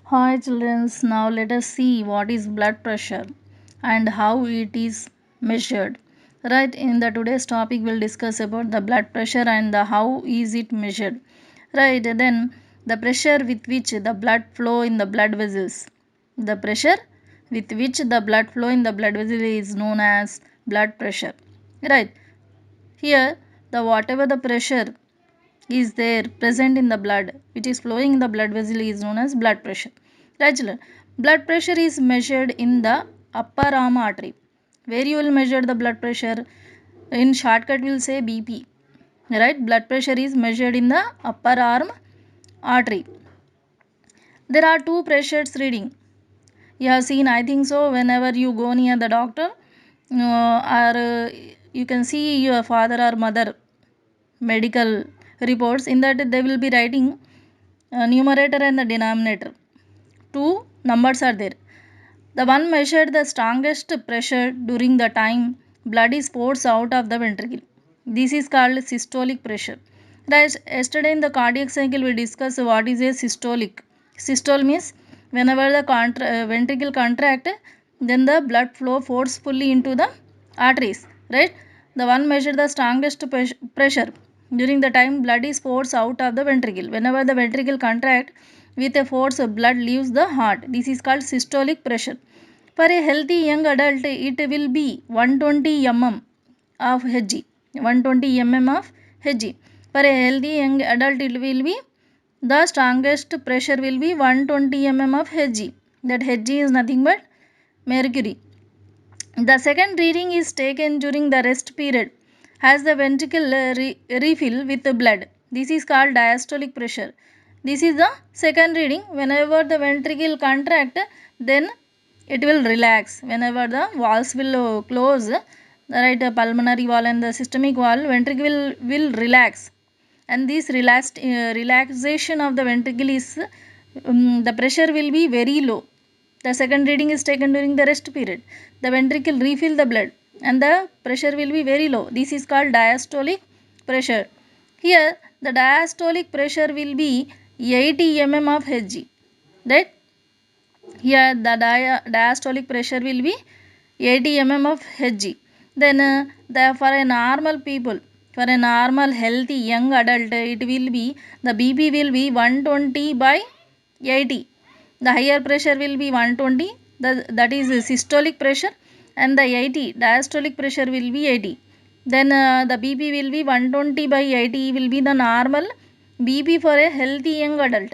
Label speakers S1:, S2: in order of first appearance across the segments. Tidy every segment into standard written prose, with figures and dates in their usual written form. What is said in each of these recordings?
S1: Hi children, now let us see what is blood pressure and how it is measured. Right, in the today's topic we'll discuss about the blood pressure and the how is it measured. Right, then the pressure with which the blood flow in the blood vessels. The pressure with which the blood flow in the blood vessel is known as blood pressure. Right, here the whatever the pressure is there present in the blood which is flowing in the blood vessel is known as blood pressure. Right children, blood pressure is measured in the upper arm artery. Where you will measure the blood pressure? In shortcut we'll say BP. Right, blood pressure is measured in the upper arm artery. There are two pressures reading. You have seen, I think so, whenever you go near the doctor, or you can see your father or mother medical reports. In that they will be writing numerator and the denominator. Two numbers are there. The one measured the strongest pressure during the time blood is poured out of the ventricle. This is called systolic pressure. Right, yesterday in the cardiac cycle we discussed what is a systolic. Systole means whenever the ventricle contract, then the blood flow forcefully into the arteries. Right, the one measure the strongest pressure during the time blood is forced out of the ventricle. Whenever the ventricle contract with a force, blood leaves the heart. This is called systolic pressure. For a healthy young adult, it will be 120 mm of Hg. 120 mm of Hg. For a healthy young adult, it will be the strongest pressure will be 120 mm of Hg. That Hg is nothing but mercury. The second reading is taken during the rest period as the ventricle refill with the blood. This is called diastolic pressure. This is the second reading. Whenever the ventricle contract, then it will relax. Whenever the walls will close, the right pulmonary wall and the systemic wall, ventricle will relax. And this relaxation of the ventricle is the pressure will be very low. The second reading is taken during the rest period. The ventricle refill the blood and the pressure will be very low. This is called diastolic pressure. Here the diastolic pressure will be 80 mm of Hg. Right? Here the diastolic pressure will be 80 mm of Hg. Then for a normal people, for a normal healthy young adult, it will be the BP will be 120 by 80. The higher pressure will be 120, that is systolic pressure, and the 80 diastolic pressure will be 80. Then the BP will be 120 by 80 will be the normal BP for a healthy young adult.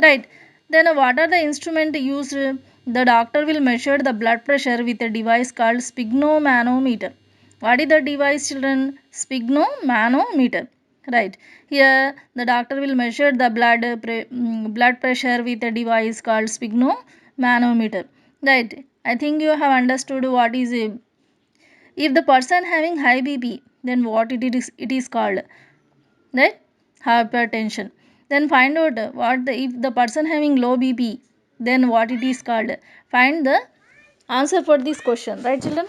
S1: Right. Then what are the instrument used? The doctor will measure the blood pressure with a device called sphygmomanometer. What is the device, children? Sphygmomanometer. Right. Here the doctor will measure the blood pressure with a device called sphygmomanometer. Right. I think you have understood what is a, if the person having high BP, then what it is called. Right, hypertension. Then find out what the, if the person having low BP, then what it is called. Find the answer for this question. Right children.